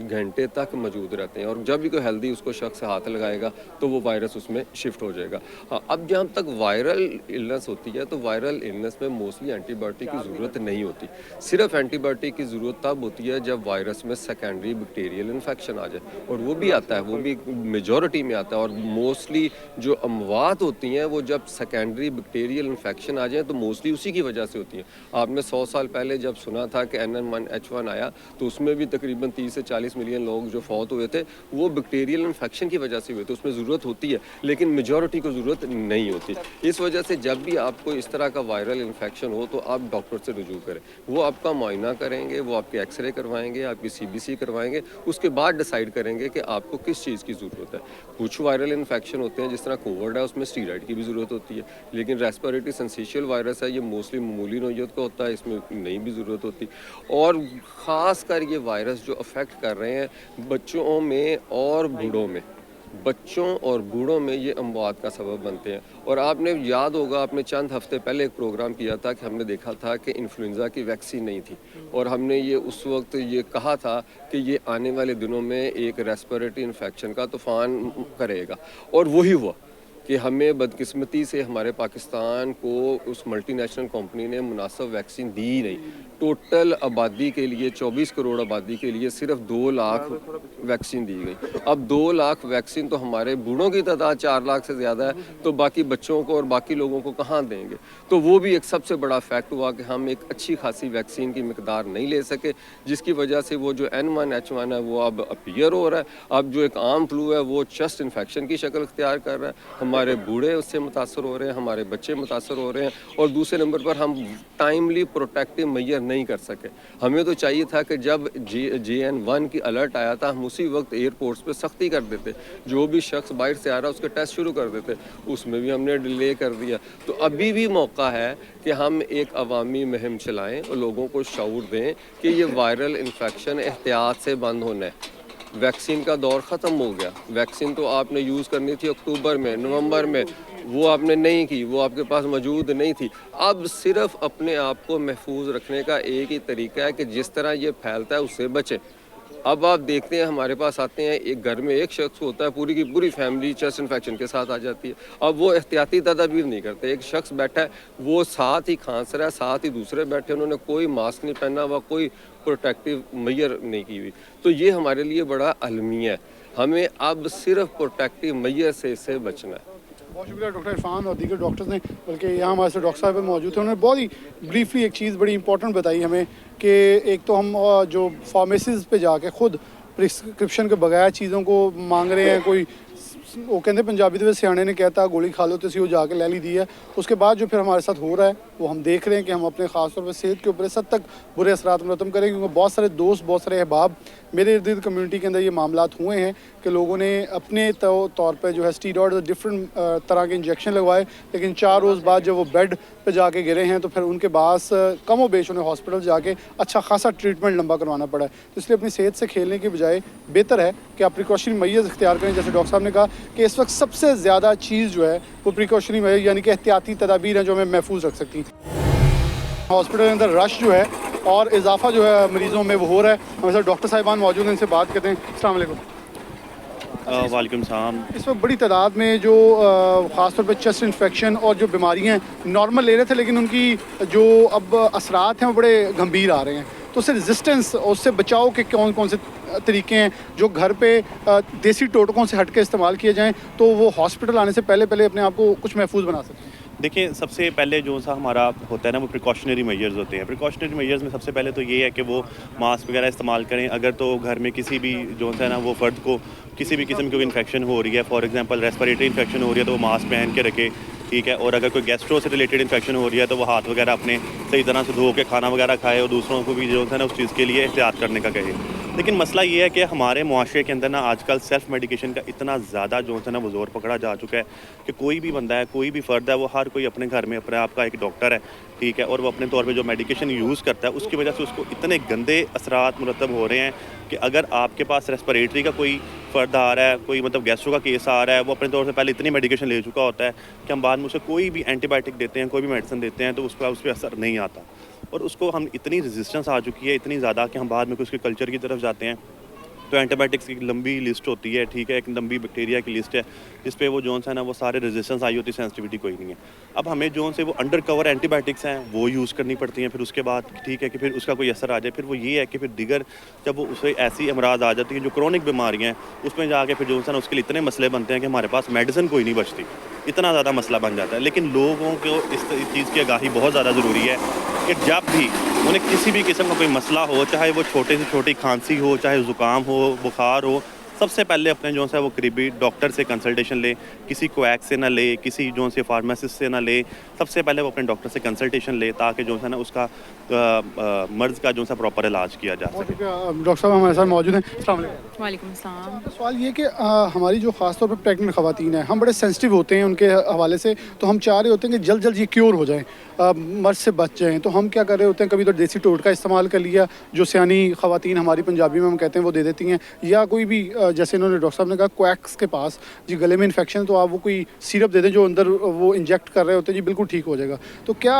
گھنٹے تک موجود رہتے ہیں. اور جب بھی کوئی ہیلدی اس کو شخص ہاتھ لگائے گا تو وہ وائرس اس میں شفٹ ہو جائے گا. اب جہاں تک وائرل النس ہوتی ہے تو وائرل النس میں موسٹلی اینٹی بایوٹک کی ضرورت نہیں ہوتی. صرف सिर्फ एंटीबायोटिक की ज़रूरत तब होती है जब वायरस में सेकेंडरी बैक्टीरियल इन्फेक्शन आ जाए, और वो भी आता है, वो भी मेजॉरिटी में आता है। और मोस्टली जो अमवात होती हैं वो जब सेकेंडरी बैक्टीरियल इन्फेक्शन आ जाए तो मोस्टली उसी की वजह से होती हैं। आपने 100 साल पहले जब सुना था कि NN1H1 आया तो उसमें भी तकरीबन 30 से 40 मिलियन लोग जो फौत हुए थे वो बैक्टीरियल इन्फेक्शन की वजह से हुए थे। उसमें ज़रूरत होती है लेकिन मेजॉरिटी को ज़रूरत नहीं होती। इस वजह से जब भी आपको इस तरह का वायरल इन्फेक्शन हो तो आप डॉक्टर से रुजू करें। वो आपका मुआयना करेंगे, वो आपके एक्सरे करवाएंगे, आपकी CBC करवाएंगे, उसके बाद डिसाइड करेंगे कि आपको किस चीज़ की ज़रूरत है। कुछ वायरल इन्फेक्शन होते हैं जिस तरह कोविड है, उसमें स्टीरॉयड की भी ज़रूरत होती है, लेकिन रेस्पिरेटरी सिंसिशियल वायरस है, ये मोस्टली मामूली नौयत का होता है, इसमें नहीं भी ज़रूरत होती। और ख़ास कर ये वायरस जो अफेक्ट कर रहे हैं बच्चों में और बूढ़ों में, बच्चों और बूढ़ों में ये अमवात का सबब बनते हैं। और आपने याद होगा, आपने चंद हफ्ते पहले एक प्रोग्राम किया था कि हमने देखा था कि इन्फ्लुएंजा की वैक्सीन नहीं थी, और हमने ये उस वक्त ये कहा था कि ये आने वाले दिनों में एक रेस्पिरेटरी इन्फेक्शन का तूफ़ान करेगा, और वही हुआ कि हमें बदकिस्मती से हमारे पाकिस्तान को उस मल्टीनेशनल कंपनी ने मुनासिब वैक्सीन दी ही नहीं। टोटल आबादी के लिए 24 करोड़ आबादी के लिए सिर्फ 2 लाख वैक्सीन दी गई। अब 2 लाख वैक्सीन तो हमारे बूढ़ों की तादाद 4 लाख से ज़्यादा है, तो बाकी बच्चों को और बाकी लोगों को कहाँ देंगे। तो वो भी एक सबसे बड़ा फैक्ट हुआ कि हम एक अच्छी खासी वैक्सीन की मिकदार नहीं ले सके, जिसकी वजह से वो जो N1H1 है वो अब अपीयर हो रहा है। अब जो एक आम फ्लू है वो चेस्ट इन्फेक्शन की शक्ल इख्तियार कर रहा है। हमारे बूढ़े उससे मुतासर हो रहे हैं, हमारे बच्चे मुतासर हो रहे हैं, और दूसरे नंबर पर हम टाइमली प्रोटेक्टिव मैयर नहीं कर सके। हमें तो चाहिए था कि जब JN1 की अलर्ट आया था हम उसी वक्त एयरपोर्ट्स पे सख्ती कर देते, जो भी शख्स बाहर से आ रहा है उसके टेस्ट शुरू कर देते, उसमें भी हमने डिले कर दिया। तो अभी भी मौका है कि हम एक अवामी मुहिम चलाएं और लोगों को शऊर दें कि ये वायरल इन्फेक्शन एहतियात से बंद होना है। वैक्सीन का दौर ख़त्म हो गया। वैक्सीन तो आपने यूज़ करनी थी अक्टूबर में, नवंबर में, वो आपने नहीं की, वो आपके पास मौजूद नहीं थी। अब सिर्फ अपने आप को महफूज रखने का एक ही तरीका है कि जिस तरह ये फैलता है उससे बचें। अब आप देखते हैं हमारे पास आते हैं, एक घर में एक शख्स होता है, पूरी की पूरी फैमिली चेस्ट इन्फेक्शन के साथ आ जाती है। अब वो एहतियाती तदाबीर नहीं करते। एक शख्स बैठा है, वो साथ ही खांस रहा है, साथ ही दूसरे बैठे, उन्होंने कोई मास्क नहीं पहना हुआ, कोई प्रोटेक्टिव मैयर नहीं की हुई। तो ये हमारे लिए बड़ा अलमिया है। हमें अब सिर्फ प्रोटेक्टिव मैयर से इससे बचना है। बहुत शुक्रिया डॉक्टर इरफान और दीगर डॉक्टर्स ने, बल्कि यहाँ हमारे साथ डॉक्टर साहब मौजूद थे, उन्होंने बहुत ही ब्रीफली एक चीज़ बड़ी इंपॉर्टेंट बताई हमें कि एक तो हम जो फार्मेसीज़ पे जाके खुद प्रिस्क्रिप्शन के बगैर चीज़ों को मांग रहे हैं। कोई वो कहते पंजाबी तो सियाने ने कहता गोली खा लो तो वो जाके ले ली दी है। उसके बाद जो फिर हमारे साथ हो रहा है वो हम देख रहे हैं कि हम अपने ख़ास तौर पर सेहत के ऊपर इस हद तक बुरे असरात मुरतब करें, क्योंकि बहुत सारे दोस्त, बहुत सारे अहबाब मेरे इर्द गिर्द कम्यूनिटी के अंदर ये मामलात हुए हैं कि लोगों ने अपने तौर पर जो है स्टीरॉयड और डिफरेंट तरह के इंजेक्शन लगवाए, लेकिन 4 रोज़ बाद जब वो बेड पे जाके गिरे हैं तो फिर उनके पास कम व बेश उन्हें हॉस्पिटल जाके अच्छा खासा ट्रीटमेंट लंबा करवाना पड़ा है। तो इसलिए अपनी सेहत से खेलने की बजाय बेहतर है कि आप प्रिकॉशनरी मेजर्स इख्तियार करें। जैसे डॉक्टर साहब ने कहा कि इस वक्त सबसे ज़्यादा चीज़ जो है वो प्रिकॉशनरी मेजर यानी कि एहतियाती तदाबीर हैं जो हमें महफूज रख सकती हैं। हॉस्पिटल के अंदर रश जो है और इजाफा जो है मरीज़ों में वो हो रहा है। हमारे साथ डॉक्टर साहिबान मौजूद हैं, इनसे बात करते हैं। अस्सलाम वालेकुम। वालेकुम सलाम। इस वक्त बड़ी तादाद में जो ख़ास तौर पर चेस्ट इन्फेक्शन और जो बीमारियाँ नॉर्मल ले रहे थे, लेकिन उनकी जो अब असरात हैं वो बड़े गंभीर आ रहे हैं। तो उससे रेजिस्टेंस और उससे बचाव के कौन कौन से तरीके हैं जो घर पे देसी टोटकों से हट के इस्तेमाल किए जाएँ तो वो हॉस्पिटल आने से पहले अपने आप को कुछ महफूज बना सकते हैं? देखिए, सबसे पहले जो सा हमारा होता है ना वो प्रिकॉशनरी मेजर्स होते हैं। प्रिकॉशनरी मेजर्स में सबसे पहले तो ये है कि वो मास्क वगैरह इस्तेमाल करें। अगर तो घर में किसी भी जो है ना वो फ़र्द को किसी भी किस्म की इन्फेक्शन हो रही है, फॉर एग्जांपल रेस्पिरेटरी इन्फेक्शन हो रही है, तो वो मास्क पहन के रखे, ठीक है। और अगर कोई गैस्ट्रो से रिलेटेड इन्फेक्शन हो रही है तो वो हाथ वगैरह अपने सही तरह से धो के खाना वगैरह खाए और दूसरों को भी जो है ना उस चीज़ के लिए एहतियात करने का कहे। लेकिन मसला ये है कि हमारे मुआशरे के अंदर ना आजकल सेल्फ़ मेडिकेशन का इतना ज़्यादा जो है ना वो ज़ोर पकड़ा जा चुका है कि कोई भी बंदा है, कोई भी फ़र्द है, वो हर कोई अपने घर में अपने आप का एक डॉक्टर है, ठीक है। और वो अपने तौर पे जो मेडिकेशन यूज़ करता है उसकी वजह से उसको इतने गंदे असरात मुरतब हो रहे हैं कि अगर आपके पास रेस्पिरेटरी का कोई फ़र्द आ रहा है, कोई मतलब गैस्ट्रो का केस आ रहा है, वो अपने तौर से पहले इतनी मेडिकेशन ले चुका होता है कि हम बाद में उसे कोई भी एंटीबायोटिक देते हैं, कोई भी मेडिसिन देते हैं तो उस पर असर नहीं आता। और उसको हम इतनी रेजिस्टेंस आ चुकी है इतनी ज़्यादा कि हम बाद में उसके कल्चर की तरफ जाते हैं तो एंटीबायोटिक्स की एक लंबी लिस्ट होती है, ठीक है, एक लंबी बैक्टीरिया की लिस्ट है जिस पे वो जोन सा है ना वो सारे रेजिस्टेंस आई होती है, सेंसिटिविटी कोई नहीं है। अब हमें जोन से वो अंडर कवर एंटीबायोटिक्स हैं वो यूज़ करनी पड़ती हैं, फिर उसके बाद ठीक है कि फिर उसका कोई असर आ जाए, फिर वो ये है कि फिर दिगर जब वो उसे ऐसी अमराज आ जाती हैं जो क्रोनिक बीमारियाँ हैं उसमें जाके फिर जो है ना उसके लिए इतने मसले बनते हैं कि हमारे पास मेडिसिन कोई नहीं बचती, इतना ज़्यादा मसला बन जाता है। लेकिन लोगों को इस चीज़ की आगाही बहुत ज़्यादा ज़रूरी है कि जब भी उन्हें किसी भी किस्म का कोई मसला हो, चाहे वो छोटे से छोटी खांसी हो, चाहे ज़ुकाम हो, बुखार हो, सबसे पहले अपने जो है वो करीबी डॉक्टर से कंसल्टेशन ले, किसी कोएक से ना ले, किसी जो से फार्मासिस्ट से ना ले, सबसे पहले वो अपने डॉक्टर से कंसल्टेशन ले ताकि जो है ना उसका मर्ज़ का जो है प्रॉपर इलाज किया जा सके। डॉक्टर साहब हमारे साथ मौजूद हैं। अस्सलाम वालेकुम। वालेकुम अस्सलाम। तो सवाल ये कि हमारी जो ख़ास तौर पर प्रेग्नेंट ख़वातीन हैं, हम बड़े सेंसिटिव होते हैं उनके हवाले से, तो हम चाह रहे होते हैं कि जल्द जल्द ये क्योर हो जाएं, मर्ज से बच जाएं। तो हम क्या कर रहे होते हैं, कभी तो देसी टोटका इस्तेमाल कर लिया जो सियानी ख़वातीन हमारी पंजाबी में हम कहते हैं वो दे देती हैं, या कोई भी जैसे इन्होंने डॉक्टर साहब ने कहा क्वैक्स के पास जी गले में इन्फेक्शन तो आप वो कोई सिरप दे दें जो अंदर वो इंजेक्ट कर रहे होते हैं जी बिल्कुल ठीक हो जाएगा। तो क्या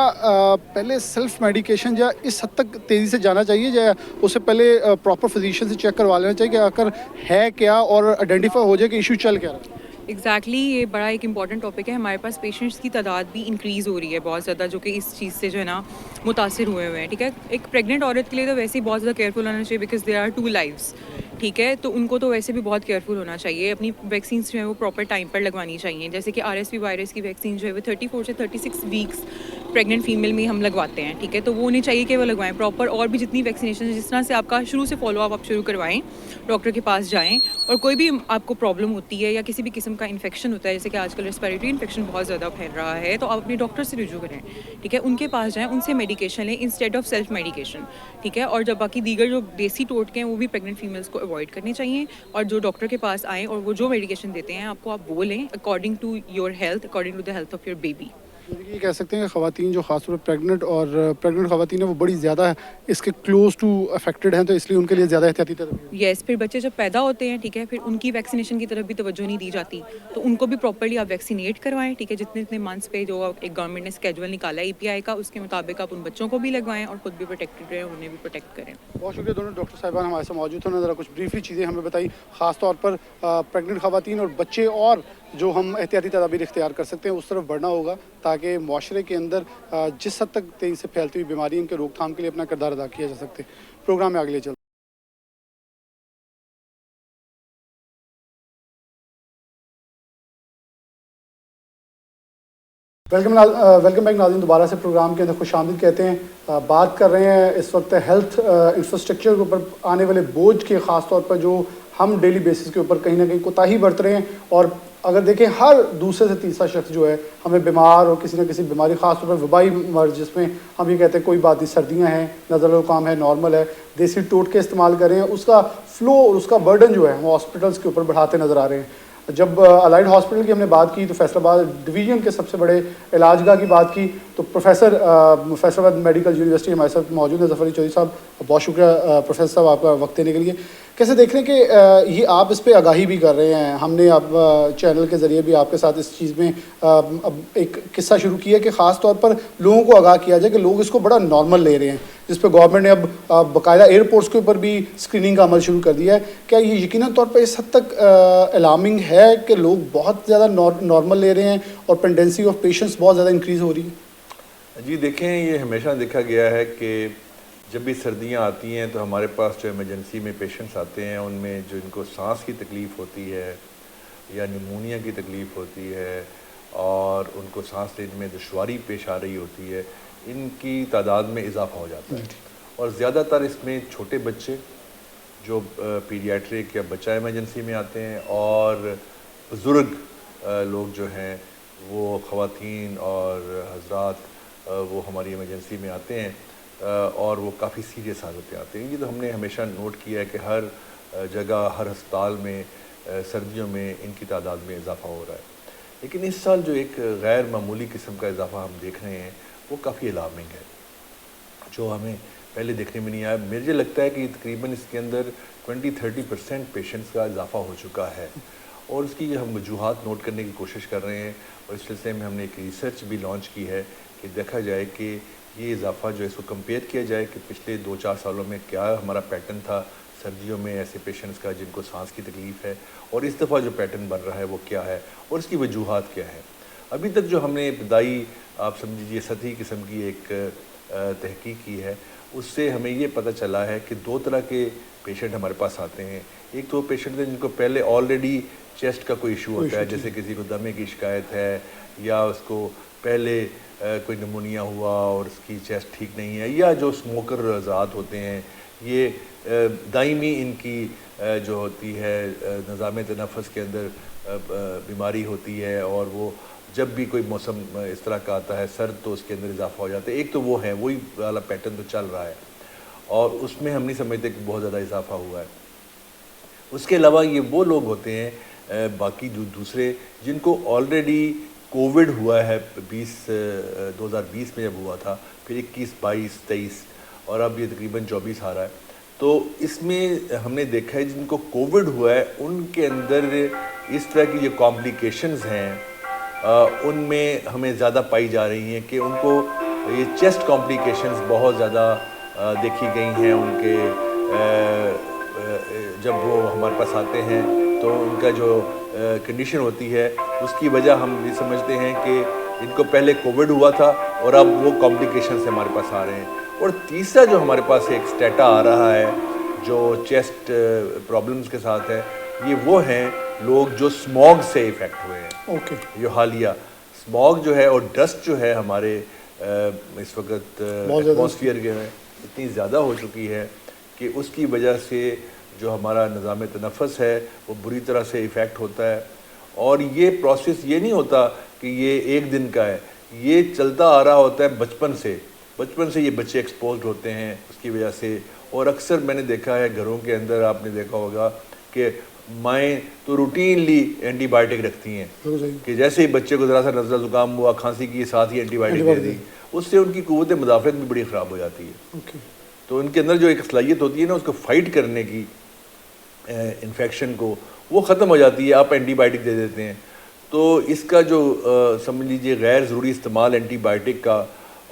पहले सेल्फ मेडिकेशन या इस हद तक तेज़ी से जाना चाहिए या उससे पहले प्रॉपर फिजिशियन से चेक करवा लेना चाहिए कि आखिर है क्या और आइडेंटिफाई हो जाए कि इशू चल क्या रहा है? एग्जैक्टली ये बड़ा एक इंपॉर्टेंट टॉपिक है। हमारे पास पेशेंट्स की तादाद भी इंक्रीज़ हो रही है बहुत ज़्यादा, जो कि इस चीज़ से जो है ना मुतासिर हुए हुए हैं। ठीक है, एक प्रेग्नेंट औरत के लिए तो वैसे ही बहुत ज़्यादा केयरफुल होना चाहिए बिकॉज देयर आर 2 लाइव्स। ठीक है, तो उनको तो वैसे भी बहुत केयरफुल होना चाहिए, अपनी वैक्सीन जो है वो प्रॉपर टाइम पर लगवानी चाहिए। जैसे कि RSV वायरस की वैक्सीन जो है वो 34 से 36 वीक्स प्रेग्नेंट फीमेल में हम लगवाते हैं। ठीक है, तो वो उन्हें चाहिए कि वो लगवाएं प्रॉपर। और भी जितनी वैक्सीनेशन है, जिस तरह से आपका शुरू से फॉलो अप आप शुरू करवाएं, डॉक्टर के पास जाएं, और कोई भी आपको प्रॉब्लम होती है या किसी भी किस्म का इन्फेक्शन होता है, जैसे कि आजकल रेस्पिरेटरी इन्फेक्शन बहुत ज़्यादा फैल रहा है, तो आप अपने डॉक्टर से रुजू करें। ठीक है, उनके पास जाएं, उनसे मेडिकेशन लें इंस्टेड ऑफ सेल्फ मेडिकेशन। ठीक है, और जब बाकी दीगर जो देसी टोटके हैं वो भी प्रेग्नेंट फीमेल्स को अवॉइड करने चाहिए, और जो डॉक्टर के पास आएँ और वो जो मेडिकेशन देते हैं आपको आप वो लें according to your health, according to the health of your baby. ये कह सकते हैं कि ख़वातीन जो ख़ास तौर पर प्रेग्नेंट ख़वातीन है वो बड़ी ज़्यादा इसके क्लोज टू अफेक्टेड हैं, तो इसलिए उनके लिए ज़्यादा एहतियाती तदबीर। यस, फिर बच्चे जब पैदा होते हैं, ठीक है, फिर उनकी वैक्सीनेशन की तरफ भी तवज्जो नहीं दी जाती, तो उनको भी प्रॉपर्ली आप वैक्सीनेट करवाएं। ठीक है, जितने जितने मंथ्स पे जो एक गवर्नमेंट ने स्केड्यूल निकाला है EPI का, उसके मुताबिक आप उन बच्चों को भी लगवाएं और खुद भी प्रोटेक्टेड रहें, उन्हें भी प्रोटेक्ट करें। बहुत शुक्रिया दोनों डॉक्टर साहिबान हमारे साथ मौजूद थे, ज़रा कुछ ब्रीफली चीज़ें हमें बताई, ख़ास तौर पर प्रेग्नेंट ख़वातीन और बच्चे और जो हम एहतियाती तदाबीर इख्तियार कर सकते हैं उस तरफ बढ़ना होगा ताकि माशरे के अंदर जिस हद तक तेज़ी से फैलती हुई बीमारी इनके रोकथाम के लिए अपना किरदार अदा किया जा सकते। प्रोग्राम में आगे चलते। वेलकम बैक नाज़रीन, दोबारा से प्रोग्राम के अंदर खुशामदीद कहते हैं। बात कर रहे हैं इस वक्त हेल्थ इंफ्रास्ट्रक्चर के ऊपर आने वाले बोझ के, ख़ास तौर पर जो हम डेली बेसिस के ऊपर कहीं ना कहीं कोताही बरत रहे हैं। और अगर देखें हर दूसरे से तीसरा शख्स जो है हमें बीमार और किसी न किसी बीमारी, ख़ास तौर पर वबाई मर्ज, जिसमें हम ये कहते हैं कोई बात नहीं, सर्दियाँ हैं, नज़र काम है, नॉर्मल है, देसी टोटके इस्तेमाल कर रहे हैं, उसका फ़्लो और उसका बर्डन जो है वो हॉस्पिटल्स के ऊपर बढ़ाते नज़र आ रहे हैं। जब अलाइड हॉस्पिटल की हमने बात की तो फैसलाबाद डिवीज़न के सबसे बड़े इलाजगाह की बात की, तो फैसलाबाद मेडिकल यूनिवर्सिटी हमारे साथ मौजूद है ज़फ़र अली चौधरी साहब। बहुत शुक्रिया प्रोफेसर साहब आपका वक्त देने के लिए। कैसे देख रहे हैं कि ये आप इस पे आगाही भी कर रहे हैं, हमने आप चैनल के ज़रिए भी आपके साथ इस चीज़ में अब एक किस्सा शुरू किया कि ख़ास तौर पर लोगों को आगाह किया जाए कि लोग इसको बड़ा नॉर्मल ले रहे हैं, जिस पर गवर्नमेंट ने अब बाकायदा एयरपोर्ट्स के ऊपर भी स्क्रीनिंग का अमल शुरू कर दिया है। क्या ये यकीनन तौर पर इस हद तक अलार्मिंग है कि लोग बहुत ज़्यादा नॉर्मल ले रहे हैं और पेंडेंसी ऑफ पेशेंट्स बहुत ज़्यादा इंक्रीज़ हो रही है? जी देखें, ये हमेशा देखा गया है कि जब भी सर्दियां आती हैं तो हमारे पास जो इमरजेंसी में पेशेंट्स आते हैं उनमें जो इनको सांस की तकलीफ़ होती है या निमोनिया की तकलीफ़ होती है और उनको सांस लेने में दुश्वारी पेश आ रही होती है, इनकी तादाद में इजाफा हो जाता है। और ज़्यादातर इसमें छोटे बच्चे जो पीडियाट्रिक या बच्चा इमरजेंसी में आते हैं, और बुज़ुर्ग लोग जो हैं वो ख़वातीन और हज़रात वो हमारी इमरजेंसी में आते हैं और वो काफ़ी सीरियस हालत में आते हैं। ये तो हमने हमेशा नोट किया है कि हर जगह, हर अस्पताल में सर्दियों में इनकी तादाद में इजाफा हो रहा है। लेकिन इस साल जो एक गैर मामूली किस्म का इजाफा हम देख रहे हैं वो काफ़ी अलार्मिंग है, जो हमें पहले देखने में नहीं आया। मुझे लगता है कि तकरीबन इसके अंदर 20-30% पेशेंट्स का इजाफा हो चुका है, और उसकी हम वजूहात नोट करने की कोशिश कर रहे हैं। और इस सिलसिले में हमने एक रिसर्च भी लॉन्च की है कि देखा जाए कि ये इजाफा जो है इसको कंपेयर किया जाए कि पिछले 2-4 सालों में क्या हमारा पैटर्न था سردیوں میں ایسے پیشنٹس کا جن کو سانس کی تکلیف ہے، اور اس دفعہ جو پیٹرن بن رہا ہے وہ کیا ہے اور اس کی وجوہات کیا ہیں۔ ابھی تک جو ہم نے ابتدائی آپ سمجھیے سطحی قسم کی ایک تحقیق کی ہے، اس سے ہمیں یہ پتہ چلا ہے کہ 2 طرح کے پیشنٹ ہمارے پاس آتے ہیں۔ ایک تو پیشنٹ ہیں جن کو پہلے آلریڈی چیسٹ کا کوئی ایشو ہوتا ہے، جیسے کسی کو دمے کی شکایت ہے، یا اس کو پہلے کوئی نمونیا ہوا اور اس کی چیسٹ ٹھیک نہیں ہے، یا جو اسموکر ذات ہوتے ہیں، یہ دائمی ان کی جو ہوتی ہے نظام تنفس کے اندر بیماری ہوتی ہے، اور وہ جب بھی کوئی موسم اس طرح کا آتا ہے سرد تو اس کے اندر اضافہ ہو جاتا ہے۔ ایک تو وہ ہے، وہی والا پیٹرن تو چل رہا ہے، اور اس میں ہم نہیں سمجھتے کہ بہت زیادہ اضافہ ہوا ہے۔ اس کے علاوہ یہ وہ لوگ ہوتے ہیں باقی جو دوسرے جن کو آلریڈی کووڈ ہوا ہے 2020 میں جب ہوا تھا، پھر 21، 22، 23 اور اب یہ تقریباً 24 آ رہا ہے۔ تو اس میں ہم نے دیکھا ہے جن کو کووڈ ہوا ہے ان کے اندر اس طرح کی جو کمپلیکیشنز ہیں ان میں ہمیں زیادہ پائی جا رہی ہیں، کہ ان کو یہ چیسٹ کمپلیکیشنز بہت زیادہ دیکھی گئی ہیں ان کے جب وہ ہمارے پاس آتے ہیں، تو ان کا جو کنڈیشن ہوتی ہے اس کی وجہ ہم یہ سمجھتے ہیں کہ ان کو پہلے کووڈ ہوا تھا اور اب وہ کمپلیکیشن سے ہمارے پاس آ رہے ہیں۔ اور تیسرا جو ہمارے پاس ایک اسٹیٹا آ رہا ہے جو چیسٹ پرابلمز کے ساتھ ہے، یہ وہ ہیں لوگ جو اسموگ سے افیکٹ ہوئے ہیں۔ جو حالیہ اسموگ جو ہے اور ڈسٹ جو ہے ہمارے اس وقت ایٹماسفیئر کے میں اتنی زیادہ ہو چکی ہے کہ اس کی وجہ سے جو ہمارا نظام تنفس ہے وہ بری طرح سے افیکٹ ہوتا ہے۔ اور یہ پروسیس یہ نہیں ہوتا کہ یہ ایک دن کا ہے، یہ چلتا آ رہا ہوتا ہے بچپن سے یہ بچے ایکسپوزڈ ہوتے ہیں اس کی وجہ سے۔ اور اکثر میں نے دیکھا ہے گھروں کے اندر، آپ نے دیکھا ہوگا کہ مائیں تو روٹینلی اینٹی بائیوٹک رکھتی ہیں، کہ جیسے ہی بچے کو ذرا سا نزلہ زکام ہوا، کھانسی کی، ساتھ ہی اینٹی بائیوٹک دے دی، اس سے ان کی قوت مدافعت بھی بڑی خراب ہو جاتی ہے۔ تو ان کے اندر جو ایک صلاحیت ہوتی ہے نا اس کو فائٹ کرنے کی انفیکشن کو، وہ ختم ہو جاتی ہے، آپ اینٹی بائیوٹک دے دیتے ہیں۔ تو اس کا جو سمجھ لیجیے غیر ضروری استعمال اینٹی بائیوٹک کا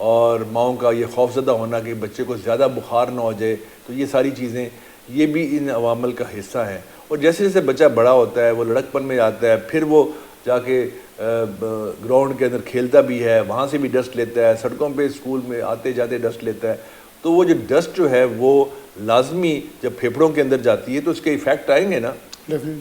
اور ماؤں کا یہ خوفزدہ ہونا کہ بچے کو زیادہ بخار نہ ہو جائے، تو یہ ساری چیزیں یہ بھی ان عوامل کا حصہ ہیں۔ اور جیسے جیسے بچہ بڑا ہوتا ہے، وہ لڑک پن میں آتا ہے، پھر وہ جا کے گراؤنڈ کے اندر کھیلتا بھی ہے، وہاں سے بھی ڈسٹ لیتا ہے، سڑکوں پہ اسکول میں آتے جاتے ڈسٹ لیتا ہے، تو وہ جو ڈسٹ جو ہے وہ لازمی جب پھیپھڑوں کے اندر جاتی ہے تو اس کے ایفیکٹ آئیں گے نا،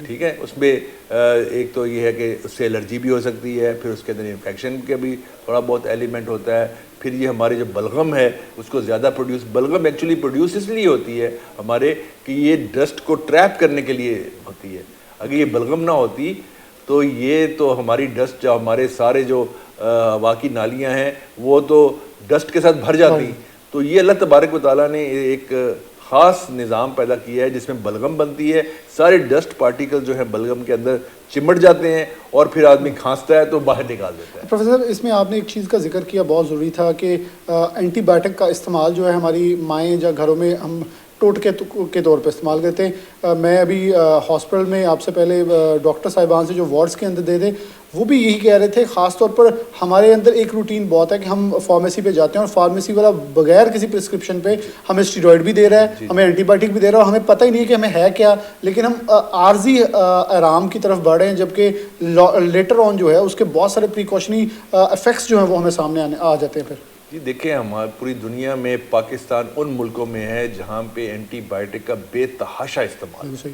ٹھیک ہے۔ اس میں ایک تو یہ ہے کہ اس سے الرجی بھی ہو سکتی ہے، پھر اس کے اندر انفیکشن کا بھی تھوڑا بہت ایلیمنٹ ہوتا ہے، پھر یہ ہمارے جو بلغم ہے اس کو زیادہ بلغم ایکچولی پروڈیوس اس لیے ہوتی ہے ہمارے کہ یہ ڈسٹ کو ٹریپ کرنے کے لیے ہوتی ہے۔ اگر یہ بلغم نہ ہوتی تو یہ تو ہماری ڈسٹ جو ہمارے سارے جو ہوا کی نالیاں ہیں وہ تو ڈسٹ کے ساتھ بھر جاتی۔ تو یہ اللہ تبارک و تعالیٰ نے ایک خاص نظام پیدا کیا ہے جس میں بلغم بنتی ہے، سارے ڈسٹ پارٹیکل جو ہیں بلغم کے اندر چمٹ جاتے ہیں اور پھر آدمی کھانستا ہے تو باہر نکال دیتا ہے۔ پروفیسر اس میں آپ نے ایک چیز کا ذکر کیا بہت ضروری تھا کہ اینٹی بائیوٹک کا استعمال جو ہے ہماری مائیں یا گھروں میں ہم ٹوٹکے کے طور پہ استعمال کرتے ہیں۔ میں ابھی ہاسپٹل میں آپ سے پہلے ڈاکٹر صاحبان سے جو وارڈز کے اندر دے دے وہ بھی یہی کہہ رہے تھے، خاص طور پر ہمارے اندر ایک روٹین بہت ہے کہ ہم فارمیسی پہ جاتے ہیں اور فارمیسی والا بغیر کسی پرسکرپشن پہ ہمیں اسٹیرائڈ بھی دے رہا ہے، ہمیں اینٹی بائیوٹک بھی دے رہا ہے، اور ہمیں پتہ ہی نہیں ہے کہ ہمیں ہے کیا، لیکن ہم عارضی آرام کی طرف بڑھ رہے ہیں، جبکہ لیٹر آن جو ہے اس کے بہت سارے پریکاشنی افیکٹس جو ہیں وہ ہمیں سامنے آ جاتے ہیں۔ پھر جی دیکھیں، ہماری پوری دنیا میں پاکستان ان ملکوں میں ہے جہاں پہ اینٹی بائیوٹک کا بے تحاشا استعمال ہے،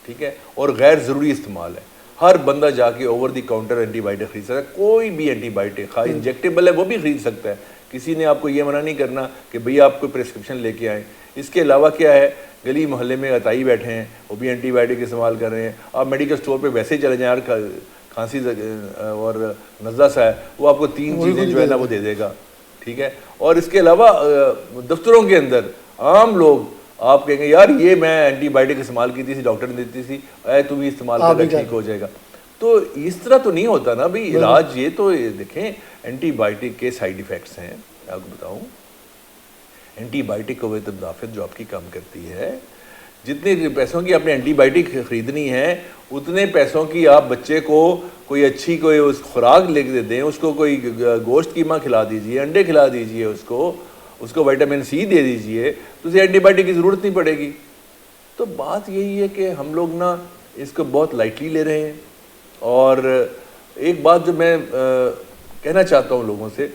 ٹھیک ہے، اور غیر ضروری استعمال ہے۔ ہر بندہ جا کے over the counter antibiotic خرید سکتا ہے، کوئی بھی اینٹی بائیوٹک خواہ انجیکٹیبل ہے وہ بھی خرید سکتا ہے، کسی نے آپ کو یہ منع نہیں کرنا کہ بھئی آپ کوئی پریسکرپشن لے کے آئیں۔ اس کے علاوہ کیا ہے، گلی محلے میں عطائی بیٹھے ہیں وہ بھی اینٹی بائیوٹک استعمال کر رہے ہیں، آپ میڈیکل اسٹور پہ ویسے ہی چلے جائیں، یار کھانسی اور نزلہ سا ہے، وہ آپ کو 3 چیزیں جو ہے نا وہ دے دے گا، ٹھیک ہے۔ اور اس کے علاوہ دفتروں کے اندر عام لوگ آپ کہیں گے یار یہ میں اینٹی بائیوٹک استعمال کی تھی، ڈاکٹر نے دیتی تھی، تم ہی استعمال کر ٹھیک ہو جائے گا۔ تو اس طرح تو نہیں ہوتا نا بھائی علاج۔ یہ تو دیکھیں اینٹی بائیوٹک کے سائیڈ ایفیکٹس ہیں، آپ کو بتاؤں، اینٹی بائیوٹک قوت مدافعت جو آپ کی کم کرتی ہے، جتنے پیسوں کی آپ نے اینٹی بائیوٹک خریدنی ہے اتنے پیسوں کی آپ بچے کو کوئی اچھی کوئی اس خوراک لے کے دیں، اس کو کوئی گوشت قیمہ کھلا دیجئے، انڈے کھلا دیجئے، اس کو وٹامن سی دے دیجئے، تو اسے اینٹی بائیوٹک کی ضرورت نہیں پڑے گی۔ تو بات یہی ہے کہ ہم لوگ نا اس کو بہت لائٹلی لے رہے ہیں. اور ایک بات جو میں کہنا چاہتا ہوں لوگوں سے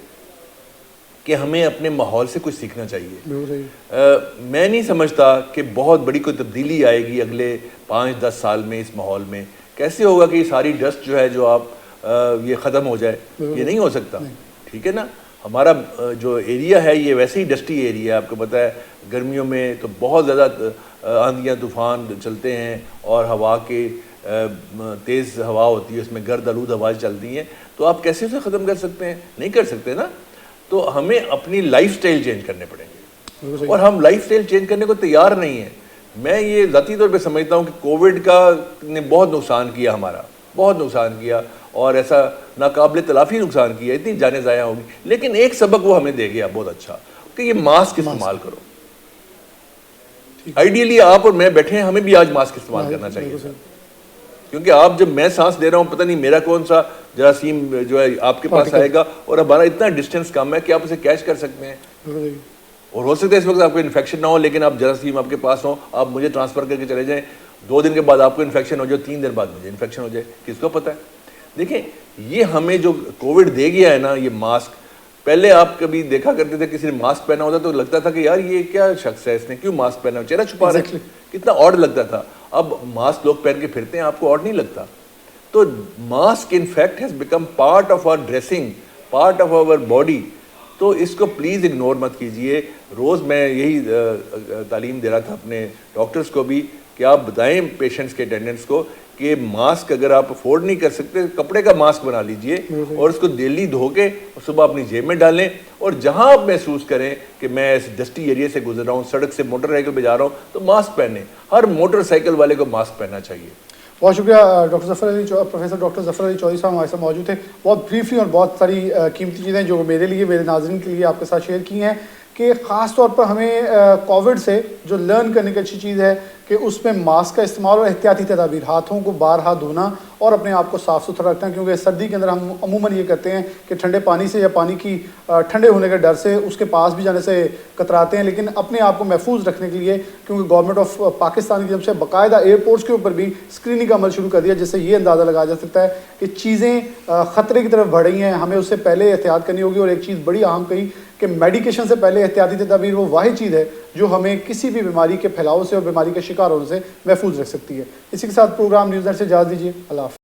کہ ہمیں اپنے ماحول سے کچھ سیکھنا چاہیے. میں نہیں سمجھتا کہ بہت بڑی کوئی تبدیلی آئے گی اگلے 5-10 سال میں اس ماحول میں. کیسے ہوگا کہ یہ ساری ڈسٹ جو ہے جو آپ یہ ختم ہو جائے؟ یہ نہیں ہو سکتا. ٹھیک ہے نا. ہمارا جو ایریا ہے یہ ویسے ہی ڈسٹی ایریا ہے. آپ کو پتہ ہے گرمیوں میں تو بہت زیادہ آندھیاں طوفان چلتے ہیں اور ہوا کے تیز ہوا ہوتی ہے, اس میں گرد آلود ہوائیں چلتی ہیں. تو آپ کیسے اسے ختم کر سکتے ہیں؟ نہیں کر سکتے نا. تو ہمیں اپنی لائف سٹائل چینج کرنے پڑیں گے, اور ہم لائف سٹائل چینج کرنے کو تیار نہیں ہیں. میں یہ ذاتی طور پہ سمجھتا ہوں کہ کووڈ کا نے بہت نقصان کیا, ہمارا بہت نقصان کیا, اور ایسا ناقابل تلافی نقصان کیا, اتنی جانیں ضائع ہوگی. لیکن ایک سبق وہ ہمیں دے گیا بہت اچھا, کہ یہ ماسک استعمال کرو. آئیڈیلی آپ اور میں بیٹھے ہیں, ہمیں بھی آج ماسک استعمال کرنا چاہیے, کیونکہ آپ جب میں سانس لے رہا ہوں پتہ نہیں میرا کون سا جراثیم جو ہے آپ کے پاس آئے گا, اور ہمارا اتنا ڈسٹینس کم ہے کہ آپ اسے کیچ کر سکتے ہیں. اور ہو سکتا ہے اس وقت آپ کو انفیکشن نہ ہو, لیکن آپ جراثیم آپ کے پاس ہوں, آپ مجھے ٹرانسفر کر کے چلے جائیں, 2 دن کے بعد آپ کو انفیکشن ہو جائے, 3 دن بعد مجھے انفیکشن ہو جائے, کس کو پتہ ہے. دیکھیں یہ ہمیں جو کووڈ دے گیا ہے نا یہ ماسک, پہلے آپ کبھی دیکھا کرتے تھے کسی نے ماسک پہنا ہوتا تو لگتا تھا کہ یار یہ کیا شخص ہے, اس نے کیوں ماسک پہنا, چہرہ چھپا رہا ہے, کتنا آڈ لگتا تھا. اب ماسک لوگ پہن کے پھرتے ہیں, آپ کو آڈ نہیں لگتا. تو mask in fact has become part of our dressing, part of our body. تو اس کو پلیز اگنور مت کیجئے. روز میں یہی تعلیم دے رہا تھا اپنے ڈاکٹرز کو بھی کہ آپ بتائیں پیشنٹس کے اٹینڈنٹس کو کہ ماسک اگر آپ افورڈ نہیں کر سکتے کپڑے کا ماسک بنا لیجئے, اور اس کو ڈیلی دھو کے صبح اپنی جیب میں ڈالیں, اور جہاں آپ محسوس کریں کہ میں اس ڈسٹی ایریا سے گزر رہا ہوں, سڑک سے موٹر سائیکل پہ جا رہا ہوں, تو ماسک پہنیں. ہر موٹر سائیکل والے کو ماسک پہننا چاہیے. بہت شکریہ ڈاکٹر ظفر علی, پروفیسر ڈاکٹر ظفر علی چودھری صاحب ہمارے ساتھ موجود تھے. بہت بریفلی اور بہت ساری قیمتی چیزیں جو میرے لیے, میرے ناظرین کے لیے آپ کے ساتھ شیئر کی ہیں, کہ خاص طور پر ہمیں کووڈ سے جو لرن کرنے کی اچھی چیز ہے کہ اس میں ماسک کا استعمال اور احتیاطی تدابیر, ہاتھوں کو بارہا دھونا اور اپنے آپ کو صاف ستھرا رکھنا. کیونکہ سردی کے اندر ہم عموماً یہ کرتے ہیں کہ ٹھنڈے پانی سے یا پانی کی ٹھنڈے ہونے کے ڈر سے اس کے پاس بھی جانے سے کتراتے ہیں. لیکن اپنے آپ کو محفوظ رکھنے کے لیے, کیونکہ گورنمنٹ آف پاکستان کی طرف سے باقاعدہ ایئرپورٹس کے اوپر بھی اسکریننگ کا عمل شروع کر دیا, جس سے یہ اندازہ لگایا جا سکتا ہے کہ چیزیں خطرے کی طرف بڑھ رہی ہیں. ہمیں اس سے پہلے احتیاط کرنی ہوگی. اور ایک چیز بڑی اہم کہی کہ میڈیکیشن سے پہلے احتیاطی تدابیر وہ واحد چیز ہے جو ہمیں کسی بھی بیماری کے پھیلاؤ سے اور بیماری کے شکار ہونے سے محفوظ رکھ سکتی ہے. اسی کے ساتھ پروگرام نیوز نیٹ سے اجازت دیجیے. اللہ حافظ.